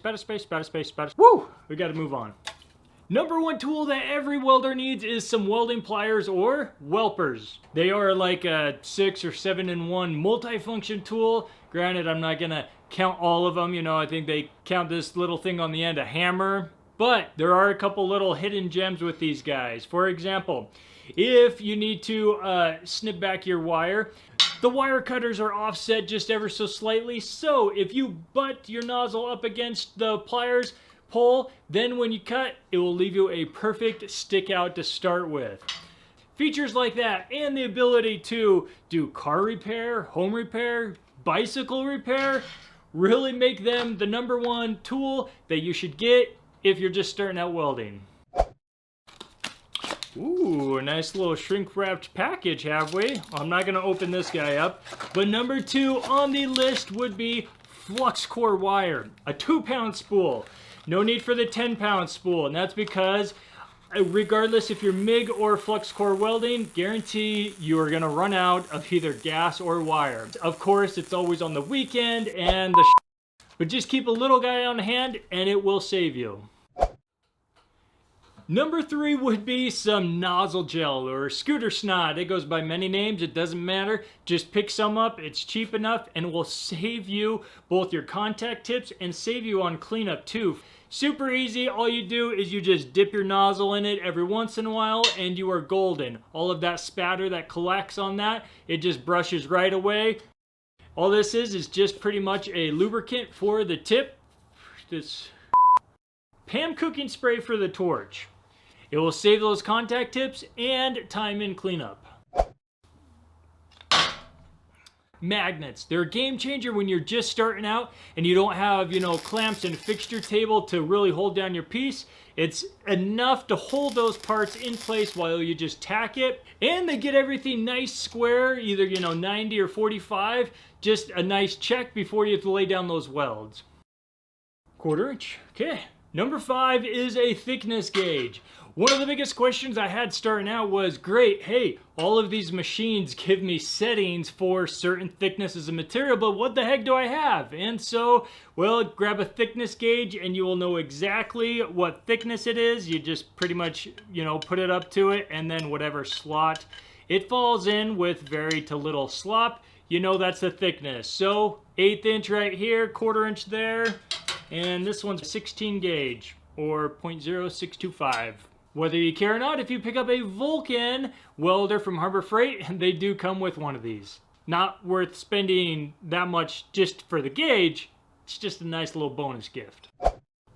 Spatter spray. Woo! We gotta move on. Number one tool that every welder needs is some welding pliers or welpers. They are like a 6 or 7-in-1 multi-function tool. Granted, I'm not gonna count all of them. You know, I think they count this little thing on the end a hammer. But there are a couple little hidden gems with these guys. For example, if you need to snip back your wire, the wire cutters are offset just ever so slightly. So if you butt your nozzle up against the pliers pole, then when you cut, it will leave you a perfect stick out to start with. Features like that and the ability to do car repair, home repair, bicycle repair really make them the number one tool that you should get if you're just starting out welding. Ooh, a nice little shrink-wrapped package, have we? I'm not going to open this guy up. But number 2 on the list would be Flux core wire, a 2-pound spool. No need for the 10-pound spool, and that's because regardless if you're MIG or flux core welding, guarantee you are going to run out of either gas or wire. Of course, it's always on the weekend and but just keep a little guy on hand and it will save you. Number 3 would be some nozzle gel or scooter snot. It goes by many names, it doesn't matter. Just pick some up, it's cheap enough and it will save you both your contact tips and save you on cleanup too. Super easy, all you do is you just dip your nozzle in it every once in a while and you are golden. All of that spatter that collects on that, it just brushes right away. All this is just pretty much a lubricant for the tip. This Pam cooking spray for the torch. It will save those contact tips and time in cleanup. Magnets. They're a game changer when you're just starting out and you don't have, clamps and fixture table to really hold down your piece. It's enough to hold those parts in place while you just tack it. And they get everything nice square, either, 90 or 45. Just a nice check before you have to lay down those welds. 1/4 inch. Okay. Number 5 is a thickness gauge. One of the biggest questions I had starting out was, great, hey, all of these machines give me settings for certain thicknesses of material, but what the heck do I have? And so, well, grab a thickness gauge and you will know exactly what thickness it is. You just pretty much, put it up to it and then whatever slot it falls in with very to little slop, that's the thickness. So 1/8 inch right here, 1/4 inch there, and this one's a 16 gauge or 0.0625. Whether you care or not, if you pick up a Vulcan welder from Harbor Freight, they do come with one of these. Not worth spending that much just for the gauge. It's just a nice little bonus gift.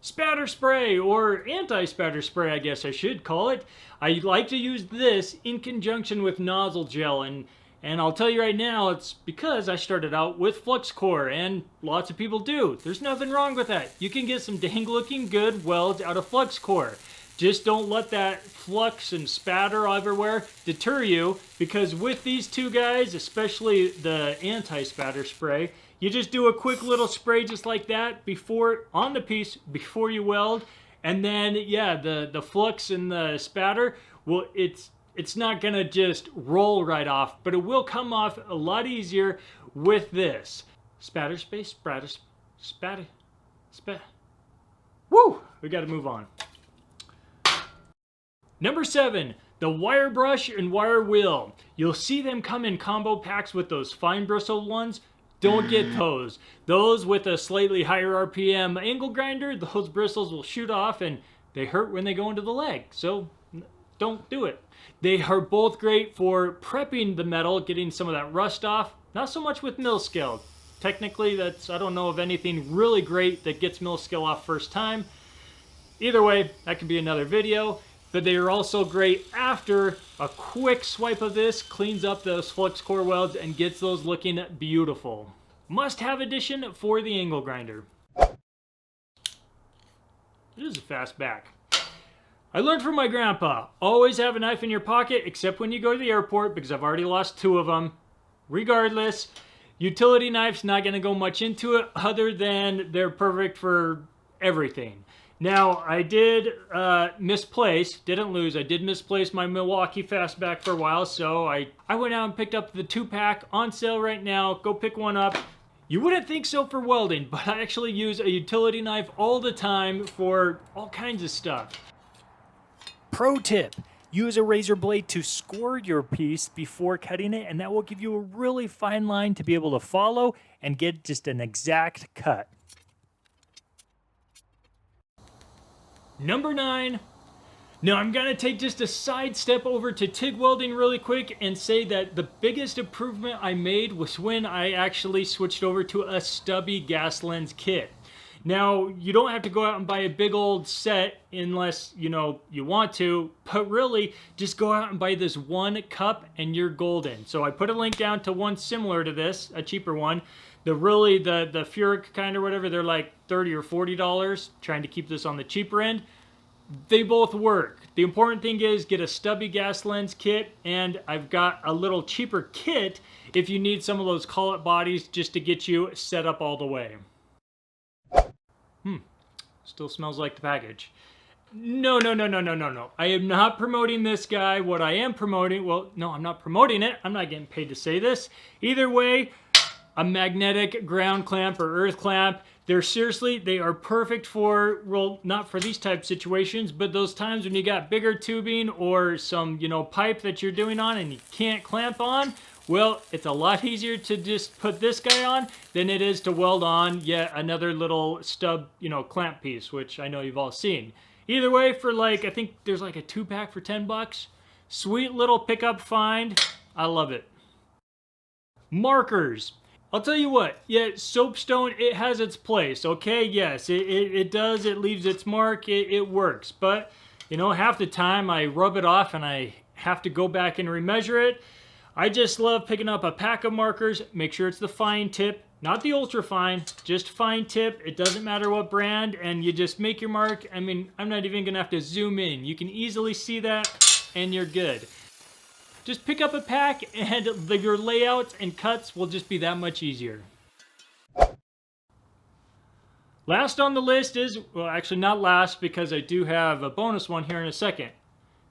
Spatter spray, or anti-spatter spray, I guess I should call it. I like to use this in conjunction with nozzle gel, and I'll tell you right now, it's because I started out with flux core, and lots of people do. There's nothing wrong with that. You can get some dang looking good welds out of flux core. Just don't let that flux and spatter everywhere deter you, because with these two guys, especially the anti-spatter spray, you just do a quick little spray just like that on the piece before you weld, and then yeah, the flux and the spatter, well, it's not gonna just roll right off, but it will come off a lot easier with this. Spatter space, spatter. Woo! We gotta move on. Number 7, the wire brush and wire wheel. You'll see them come in combo packs with those fine bristled ones. Don't get those. Those with a slightly higher RPM angle grinder, those bristles will shoot off and they hurt when they go into the leg. So don't do it. They are both great for prepping the metal, getting some of that rust off. Not so much with mill scale. Technically, I don't know of anything really great that gets mill scale off first time. Either way, that could be another video. But they are also great after a quick swipe of this cleans up those flux core welds and gets those looking beautiful. Must-have addition for the angle grinder. It is a fast back. I learned from my grandpa, always have a knife in your pocket except when you go to the airport, because I've already lost 2 of them. Regardless, utility knives, not going to go much into it other than they're perfect for everything. Now, I did misplace, didn't lose, I did misplace my Milwaukee Fastback for a while, so I went out and picked up the 2-pack on sale right now. Go pick one up. You wouldn't think so for welding, but I actually use a utility knife all the time for all kinds of stuff. Pro tip, use a razor blade to score your piece before cutting it, and that will give you a really fine line to be able to follow and get just an exact cut. Number 9. Now I'm gonna take just a side step over to TIG welding really quick and say that the biggest improvement I made was when I actually switched over to a stubby gas lens kit. Now, you don't have to go out and buy a big old set unless, you want to, but really, just go out and buy this one cup and you're golden. So I put a link down to one similar to this, a cheaper one. The Furic kind or whatever, they're like $30 or $40, trying to keep this on the cheaper end. They both work. The important thing is get a stubby gas lens kit, and I've got a little cheaper kit if you need some of those collet bodies just to get you set up all the way. Still smells like the package. No. I am not promoting this guy. What I am promoting, well, no, I'm not promoting it. I'm not getting paid to say this. Either way, a magnetic ground clamp or earth clamp. They are perfect for, well, not for these type situations, but those times when you got bigger tubing or some, pipe that you're doing on and you can't clamp on. Well, it's a lot easier to just put this guy on than it is to weld on yet another little stub, clamp piece, which I know you've all seen. Either way, for I think there's like a 2-pack for $10. Sweet little pickup find. I love it. Markers. I'll tell you what, yeah, soapstone, it has its place, okay? Yes, it does, it leaves its mark, it works. But, half the time I rub it off and I have to go back and remeasure it. I just love picking up a pack of markers, make sure it's the fine tip, not the ultra fine, just fine tip. It doesn't matter what brand, and you just make your mark. I mean, I'm not even gonna have to zoom in. You can easily see that, and you're good. Just pick up a pack and your layouts and cuts will just be that much easier. Last on the list is, well, actually not last because I do have a bonus one here in a second.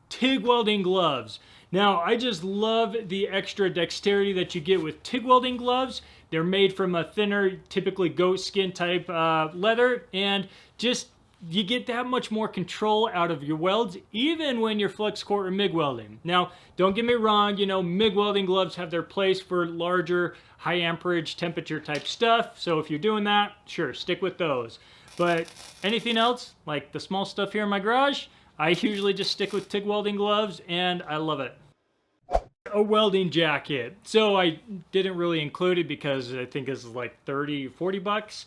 TIG welding gloves. Now, I just love the extra dexterity that you get with TIG welding gloves. They're made from a thinner, typically goat skin type leather, and just you get that much more control out of your welds, even when you're flux core or MIG welding. Now, don't get me wrong, MIG welding gloves have their place for larger, high amperage, temperature type stuff. So if you're doing that, sure, stick with those. But anything else, like the small stuff here in my garage, I usually just stick with TIG welding gloves, and I love it. A welding jacket. So I didn't really include it because I think it's like 30, 40 bucks,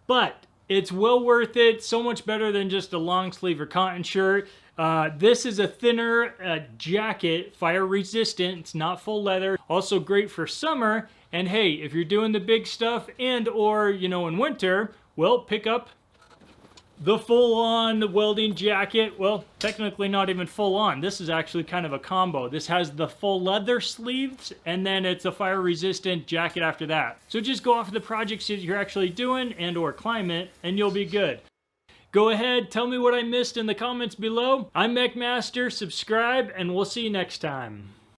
but it's well worth it. So much better than just a long sleeve or cotton shirt. This is a thinner jacket, fire resistant. It's not full leather. Also great for summer. And hey, if you're doing the big stuff and or, in winter, well, pick up the full-on welding jacket. Well, technically not even full-on. This is actually kind of a combo. This has the full leather sleeves, and then it's a fire-resistant jacket after that. So just go off of the projects that you're actually doing and or climate, and you'll be good. Go ahead, tell me what I missed in the comments below. I'm MechMaster, subscribe, and we'll see you next time.